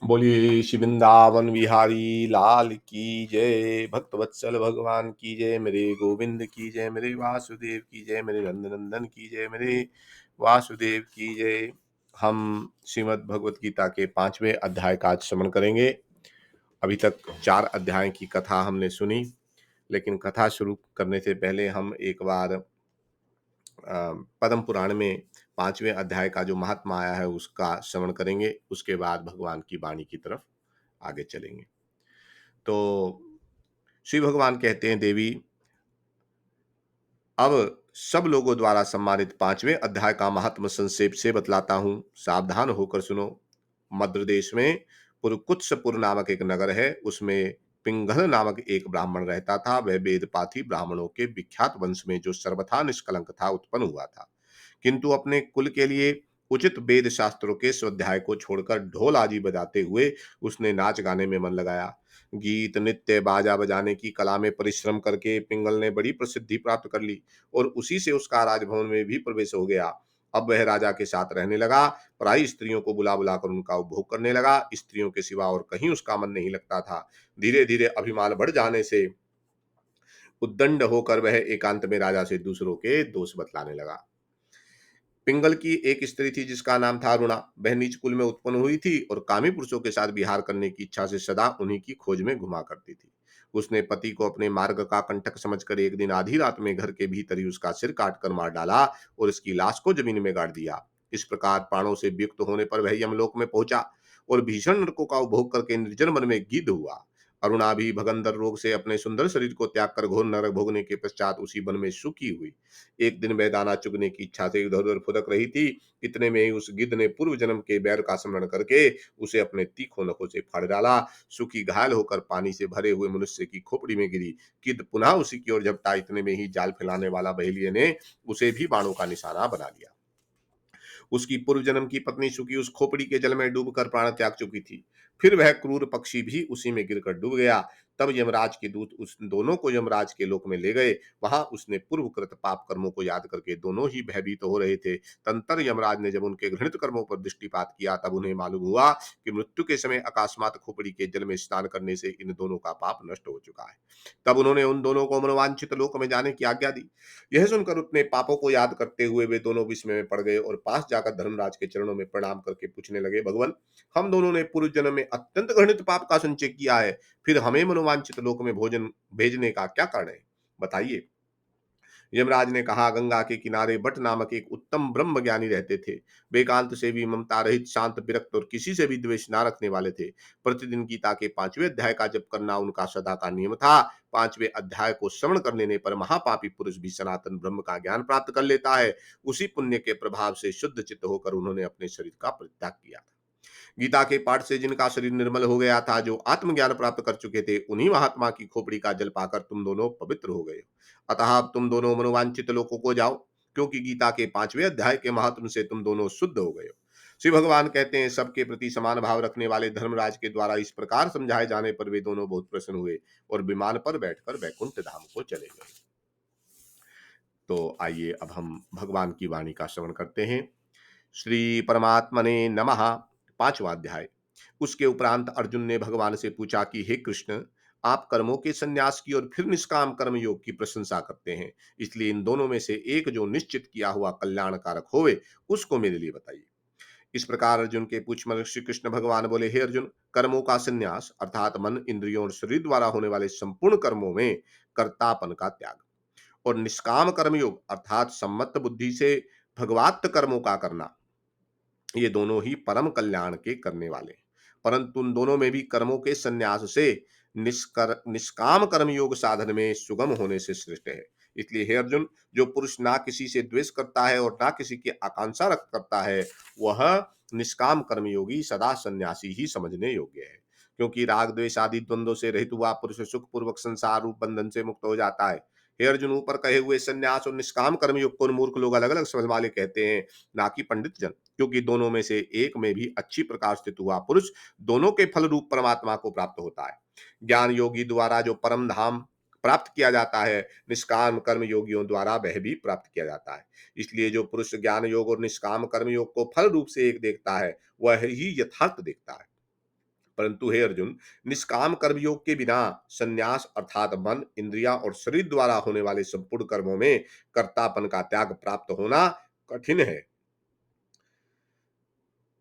बोलिए श्री वृंदावन बिहारी लाल की जय। भक्त वत्सल भगवान की जय। मेरे गोविंद की जय। मेरे वासुदेव की जय। मेरे नंदनंदन की जय। मेरे वासुदेव की जय। हम श्रीमद् भगवत गीता के 5वें अध्याय का आज श्रवण करेंगे। अभी तक 4 अध्याय की कथा हमने सुनी, लेकिन कथा शुरू करने से पहले हम एक बार पद्म पुराण में 5वें अध्याय का जो महात्मा आया है उसका श्रवण करेंगे। उसके बाद भगवान की वाणी की तरफ आगे चलेंगे। तो श्री भगवान कहते हैं, देवी अब सब लोगों द्वारा सम्मानित 5वें अध्याय का महात्म संक्षेप से बतलाता हूं, सावधान होकर सुनो। मद्र देश में पुरकुत्सपुर नामक एक नगर है। उसमें पिंगल नामक एक ब्राह्मण रहता था। वह वेदपाठी ब्राह्मणों के विख्यात वंश में जो सर्वथा निष्कलंक था उत्पन्न हुआ था, किंतु अपने कुल के लिए उचित वेद शास्त्रों के स्वाध्याय को छोड़कर ढोल आदि बजाते हुए उसने नाच गाने में मन लगाया। गीत नृत्य बाजा बजाने की कला में परिश्रम करके पिंगल ने बड़ी प्रसिद्धि प्राप्त कर ली और उसी से उसका राजभवन में भी प्रवेश हो गया। अब वह राजा के साथ रहने लगा, पराई स्त्रियों को बुला बुलाकर उनका उपभोग करने लगा। स्त्रियों के सिवा और कहीं उसका मन नहीं लगता था। धीरे धीरे अभिमान बढ़ जाने से उद्दंड होकर वह एकांत में राजा से दूसरों के दोष बतलाने लगा। पिंगल की एक स्त्री थी जिसका नाम था अरुणा। वह नीच कुल में उत्पन्न हुई थी और कामी पुरुषों के साथ विहार करने की इच्छा से सदा उन्हीं की खोज में घुमा करती थी। उसने पति को अपने मार्ग का कंटक समझकर एक दिन आधी रात में घर के भीतर ही उसका सिर काटकर मार डाला और उसकी लाश को जमीन में गाड़ दिया। इस प्रकार प्राणों से वियुक्त होने पर वह यमलोक में पहुंचा और भीषण नरकों का उपभोग करके निर्जन वन में गिद्ध हुआ। अरुणा भी भगंदर रोग से अपने सुंदर शरीर को त्याग कर घोर नरक भोगने के पश्चात उसी वन में सुखी हुई। एक दिन वह दाना चुगने की इच्छा से इधर उधर फुदक रही थी। इतने में ही उस गिद्ध ने पूर्व जन्म के बैर का स्मरण करके उसे अपने तीखों नखों से फाड़ डाला। सुखी घायल होकर पानी से भरे हुए मनुष्य की खोपड़ी में गिरी। गिद्ध पुनः उसी की ओर झपटा। इतने में ही जाल फैलाने वाला बहेलिये ने उसे भी बाणों का निशाना बना लिया। उसकी पूर्व जन्म की पत्नी सुखी उस खोपड़ी के जल में डूबकर प्राण त्याग चुकी थी। फिर वह क्रूर पक्षी भी उसी में गिरकर डूब गया। तब यमराज के दूत उस दोनों को यमराज के लोक में ले गए। वहां उसने पूर्वकृत पाप कर्मों को याद करके दोनों ही भयभीत हो रहे थे। तंतर यमराज ने जब उनके घृणित कर्मों पर दृष्टिपात किया तब उन्हें मालूम हुआ कि मृत्यु के समय अकस्मात खोपड़ी के जल में स्नान करने से इन दोनों का पाप नष्ट हो चुका है। तब उन्होंने उन दोनों को मनोवांछित लोक में जाने की आज्ञा दी। यह सुनकर अपने पापों को याद करते हुए वे दोनों विस्मय में पड़ गए और पास जाकर धर्मराज के चरणों में प्रणाम करके पूछने लगे, भगवान, हम दोनों ने पूर्व जन्म में अत्यंत घृणित पाप का संचय किया है, फिर हमें मनोवांछित लोक में भोजन भेजने का क्या कारण है, बताइए। यमराज ने कहा, गंगा के किनारे भट्ट नामक एक उत्तम ब्रह्म ज्ञानी रहते थे। वे एकांत से भी ममता रहित, शांत, विरक्त और किसी से भी द्वेष न रखने वाले थे। प्रतिदिन गीता के 5वें अध्याय का जप करना उनका सदा का नियम था। 5वें अध्याय को श्रवण कर लेने पर महापापी पुरुष भी सनातन ब्रह्म का ज्ञान प्राप्त कर लेता है। उसी पुण्य के प्रभाव से शुद्ध चित्त होकर उन्होंने अपने शरीर का परित्याग किया। गीता के पाठ से जिनका शरीर निर्मल हो गया था, जो आत्मज्ञान प्राप्त कर चुके थे, उन्हीं महात्मा की खोपड़ी का जल पाकर तुम दोनों पवित्र हो गए। अतः अब तुम दोनों मनोवांछित लोकों को जाओ, क्योंकि गीता के 5वें अध्याय के महात्म से तुम दोनों शुद्ध हो गए हो। श्री भगवान कहते हैं, सबके प्रति समान भाव रखने वाले धर्मराज के द्वारा इस प्रकार समझाए जाने पर वे दोनों बहुत प्रसन्न हुए और विमान पर बैठकर वैकुंठ धाम को चले गए। तो आइए अब हम भगवान की वाणी का श्रवण करते हैं। श्री परमात्मने नमः। 5वां अध्याय। उसके उपरांत अर्जुन ने भगवान से पूछा कि हे कृष्ण, आप कर्मों के संन्यास की और फिर निष्काम कर्म योग की प्रशंसा करते हैं, इसलिए इन दोनों में से एक जो निश्चित किया हुआ कल्याणकारक होवे उसको मेरे लिए बताइए। इस प्रकार अर्जुन के पूछ में श्री कृष्ण भगवान बोले, हे अर्जुन, कर्मों का संन्यास अर्थात मन, इंद्रियों और शरीर द्वारा होने वाले संपूर्ण कर्मों में कर्तापन का त्याग और निष्काम कर्मयोग अर्थात सम्मत बुद्धि से भगवात्त कर्मों का करना, ये दोनों ही परम कल्याण के करने वाले हैं। परंतु उन दोनों में भी कर्मों के संन्यास से निष्काम कर्मयोग साधन में सुगम होने से श्रेष्ठ है। इसलिए हे अर्जुन, जो पुरुष ना किसी से द्वेष करता है और ना किसी की आकांक्षा रख करता है, वह निष्काम कर्मयोगी सदा सन्यासी ही समझने योग्य है। क्योंकि राग द्वेष आदि द्वंद्वों से रहित हुआ पुरुष सुख पूर्वक संसार रूप बंधन से मुक्त हो जाता है। हे अर्जुन, ऊपर कहे हुए संन्यास और निष्काम कर्मयोग को मूर्ख लोग अलग अलग समझ वाले कहते हैं, ना कि पंडित जन, क्योंकि दोनों में से एक में भी अच्छी प्रकार स्थित हुआ पुरुष दोनों के फल रूप परमात्मा को प्राप्त होता है। ज्ञान योगी द्वारा जो परम धाम प्राप्त किया जाता है, निष्काम कर्म योगियों द्वारा वह भी प्राप्त किया जाता है। इसलिए जो पुरुष ज्ञान योग और निष्काम कर्म योग को फल रूप से एक देखता है, वह ही यथार्थ देखता है। परंतु हे अर्जुन, निष्काम कर्मयोग के बिना संन्यास अर्थात मन, इंद्रियां और शरीर द्वारा होने वाले संपूर्ण कर्मों में कर्तापन का त्याग प्राप्त होना कठिन है।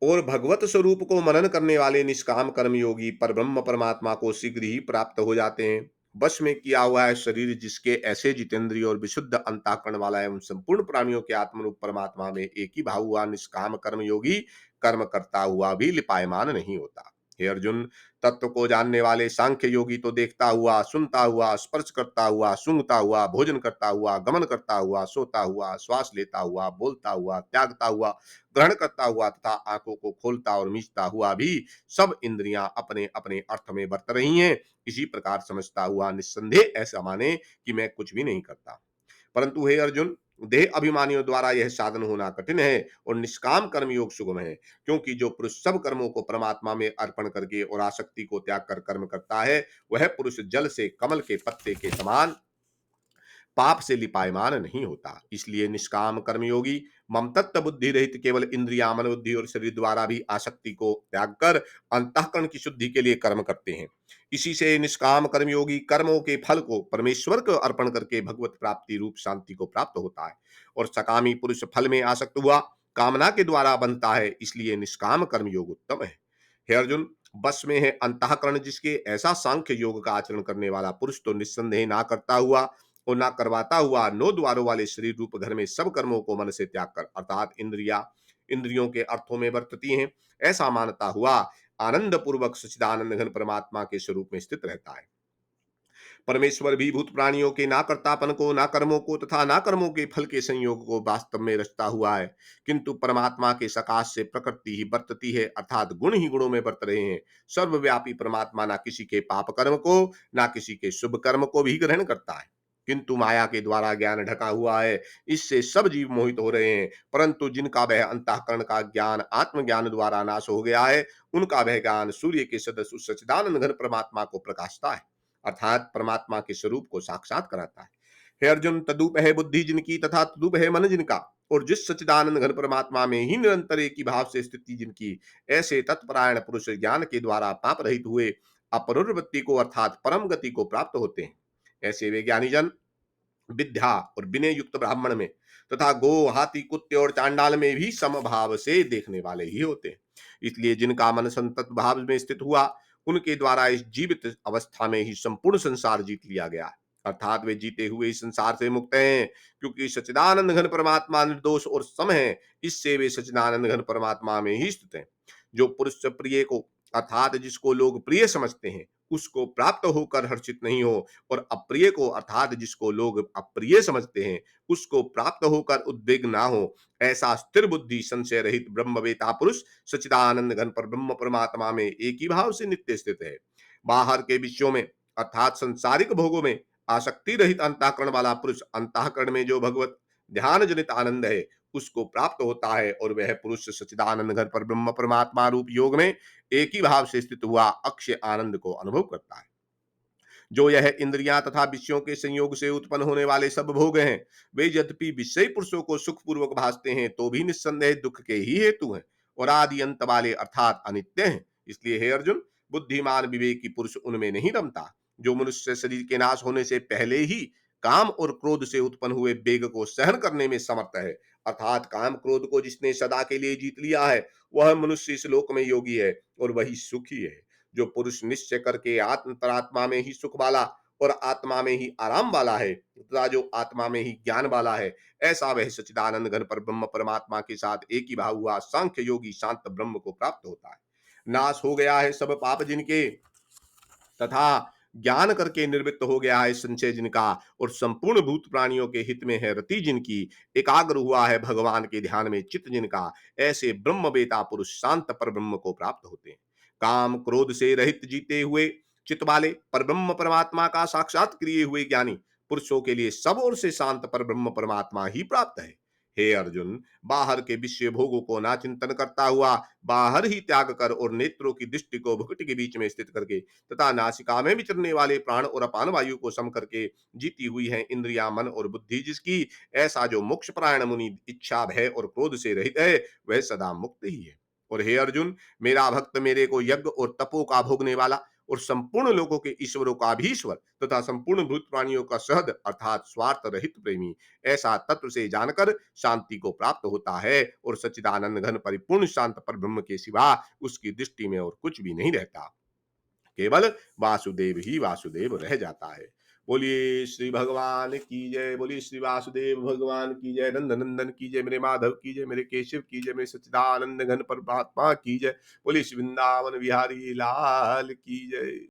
और भगवत स्वरूप को मनन करने वाले निष्काम कर्मयोगी परब्रह्म परमात्मा को शीघ्र ही प्राप्त हो जाते हैं। वश में किया हुआ है शरीर जिसके ऐसे जितेंद्रिय और विशुद्ध अंतःकरण वाला एवं संपूर्ण प्राणियों के आत्मरूप परमात्मा में एक ही भाव हुआ निष्काम कर्मयोगी कर्म करता हुआ भी लिपायमान नहीं होता। हे अर्जुन, तत्व को जानने वाले सांख्य योगी तो देखता हुआ, सुनता हुआ, स्पर्श करता हुआ, सूंघता हुआ, भोजन करता हुआ, गमन करता हुआ, सोता हुआ, श्वास लेता हुआ, बोलता हुआ, त्यागता हुआ, ग्रहण करता हुआ तथा आंखों को खोलता और मीचता हुआ भी सब इंद्रियां अपने अपने अर्थ में बरत रही हैं, इसी प्रकार समझता हुआ निस्संदेह ऐसा माने कि मैं कुछ भी नहीं करता। परंतु हे अर्जुन, देह अभिमानियों द्वारा यह साधन होना कठिन है और निष्काम कर्म योग सुगम है, क्योंकि जो पुरुष सब कर्मों को परमात्मा में अर्पण करके और आसक्ति को त्याग कर कर्म करता है, वह पुरुष जल से कमल के पत्ते के समान पाप से लिपायमान नहीं होता। इसलिए निष्काम कर्मयोगी ममतत्व बुद्धि रहित केवल इंद्रिया, मन, बुद्धि और शरीर द्वारा भी आसक्ति को त्याग कर अंतःकरण की शुद्धि के लिए कर्म करते हैं। इसी से निष्काम कर्मयोगी कर्मों के फल को परमेश्वर को अर्पण करके भगवत प्राप्ति रूप शांति को प्राप्त होता है। और सकामी पुरुष फल में आसक्त हुआ कामना के द्वारा बनता है, इसलिए निष्काम कर्मयोग उत्तम है। हे अर्जुन, बस में है अंतःकरण जिसके, ऐसा सांख्य योग का आचरण करने वाला पुरुष तो निस्संदेह ना करता हुआ और ना करवाता हुआ नौ द्वारों वाले शरीर रूप घर में सब कर्मों को मन से त्याग कर अर्थात इंद्रियों के अर्थों में बरतती हैं, ऐसा मानता हुआ आनंद पूर्वक सच्चिदानंद घन परमात्मा के स्वरूप में स्थित रहता है। परमेश्वर भी भूत प्राणियों के ना कर्तापन को, ना कर्मों को तथा ना कर्मों के फल के संयोग को वास्तव में रचता हुआ है, किंतु परमात्मा के सकाश से प्रकृति ही बरतती है अर्थात गुण ही गुणों में बरत रहे हैं। सर्वव्यापी परमात्मा ना किसी के पाप कर्म को, ना किसी के शुभ कर्म को भी ग्रहण करता है, किंतु माया के द्वारा ज्ञान ढका हुआ है, इससे सब जीव मोहित हो रहे हैं। परंतु जिनका वह अंतःकरण का ज्ञान आत्मज्ञान द्वारा नाश हो गया है, उनका वह ज्ञान सूर्य के सदस्य उस सच्चिदानंद घन परमात्मा को प्रकाशता है अर्थात परमात्मा के स्वरूप को साक्षात कराता है। हे अर्जुन, तदुप है बुद्धि जिनकी तथा तदुप है मन जिनका, और जिस सच्चिदानंद घन परमात्मा में ही निरंतर एक ही भाव से स्थिति जिनकी, ऐसे तत्परायण पुरुष ज्ञान के द्वारा पाप रहित हुए अपरुर्वृत्ति को अर्थात परम गति को प्राप्त होते हैं। ऐसे वे ज्ञानी जन विद्या और विनय युक्त ब्राह्मण में तथा गो, हाथी, कुत्ते और चांडाल में भी समभाव से देखने वाले ही होते हैं। इसलिए जिनका मन संतत भाव में स्थित हुआ, उनके द्वारा इस जीवित अवस्था में ही संपूर्ण संसार जीत लिया गया है अर्थात वे जीते हुए इस संसार से मुक्त हैं, क्योंकि सच्चिदानंद घन परमात्मा निर्दोष और सम है, इससे वे सच्चिदानंद घन परमात्मा में ही स्थित हैं। जो पुरुष प्रिय को अर्थात जिसको लोग प्रिय समझते हैं, उसको प्राप्त होकर हर्षित नहीं हो, और अप्रिय को अर्थात जिसको लोग अप्रिय समझते हैं, उसको प्राप्त होकर उद्विग्न ना हो, ऐसा स्थिर बुद्धि संशय रहित ब्रह्मवेता पुरुष सच्चिदानंद घन पर ब्रह्म परमात्मा में एक ही भाव से नित्य स्थित है। बाहर के विषयों में अर्थात संसारिक भोगों में आसक्ति रहित अंतःकरण वाला पुरुष अंतःकरण में जो भगवत ध्यान जनित आनंद है, उसको प्राप्त होता है, और वह पुरुष सच्चिदानंद घन पर ब्रह्म परमात्मा रूप योग में एक ही भाव से स्थित हुआ अक्षय आनंद को अनुभव करता है। जो यह इंद्रियां तथा विषयों के संयोग से उत्पन्न होने वाले सब भोग हैं, वे यद्यपि विषयी पुरुषों को सुखपूर्वक भासते हैं, तो भी निस्संदेह दुख के ही हेतु हैं और आदि अंत वाले अर्थात अनित्य हैं। इसलिए हे अर्जुन, बुद्धिमान विवेकी पुरुष उनमें नहीं रमता। जो मनुष्य शरीर के नाश होने से पहले ही काम और क्रोध से उत्पन्न हुए वेग को सहन करने में समर्थ है, अर्थात काम क्रोध को जिसने सदा के लिए जीत लिया है, वह मनुष्य इस लोक में योगी है और वही सुखी है। जो पुरुष निश्चय करके अंतरात्मा में ही सुख वाला और आत्मा में ही आराम वाला है तथा जो आत्मा में ही ज्ञान वाला है, ऐसा वह सच्चिदानंद घन पर ब्रह्म परमात्मा के साथ एक ही भाव हुआ सांख्य योगी शांत ब्रह्म को प्राप्त होता है। नाश हो गया है सब पाप जिनके तथा ज्ञान करके निवृत्त हो गया है संचय जिनका, और संपूर्ण भूत प्राणियों के हित में है रति जिनकी, एकाग्र हुआ है भगवान के ध्यान में चित्त जिनका, ऐसे ब्रह्म बेता पुरुष शांत पर ब्रह्म को प्राप्त होते हैं। काम क्रोध से रहित जीते हुए चित्त वाले पर ब्रह्म परमात्मा का साक्षात किए हुए ज्ञानी पुरुषों के लिए सब ओर से शांत पर ब्रह्म परमात्मा ही प्राप्त है। हे अर्जुन, बाहर के विषय भोगों को ना चिंतन करता हुआ बाहर ही त्याग कर और नेत्रों की दृष्टि को भुकुटी के बीच में स्थित करके तथा नासिका में विचरने वाले प्राण और अपान वायु को सम करके जीती हुई है इंद्रिया, मन और बुद्धि जिसकी, ऐसा जो मोक्ष परायण मुनि इच्छा भय और क्रोध से रहित है, वह सदा मुक्त ही है। और हे अर्जुन, मेरा भक्त मेरे को यज्ञ और तपो का भोगने वाला और संपूर्ण लोगों के ईश्वरों का भी ईश्वर तथा संपूर्ण भूत प्राणियों का सहद अर्थात स्वार्थ रहित प्रेमी, ऐसा तत्व से जानकर शांति को प्राप्त होता है और सच्चिदानंद घन परिपूर्ण शांत पर ब्रह्म के सिवा उसकी दृष्टि में और कुछ भी नहीं रहता, केवल वासुदेव ही वासुदेव रह जाता है। बोलिए श्री भगवान की जय, बोलिए श्री वासुदेव भगवान की जय, नंद नंदन की जय, मेरे माधव की जय, मेरे केशव की जय, मेरे सच्चिदानंद घन परमात्मा की जय, बोलिए श्री वृंदावन बिहारी लाल की जय।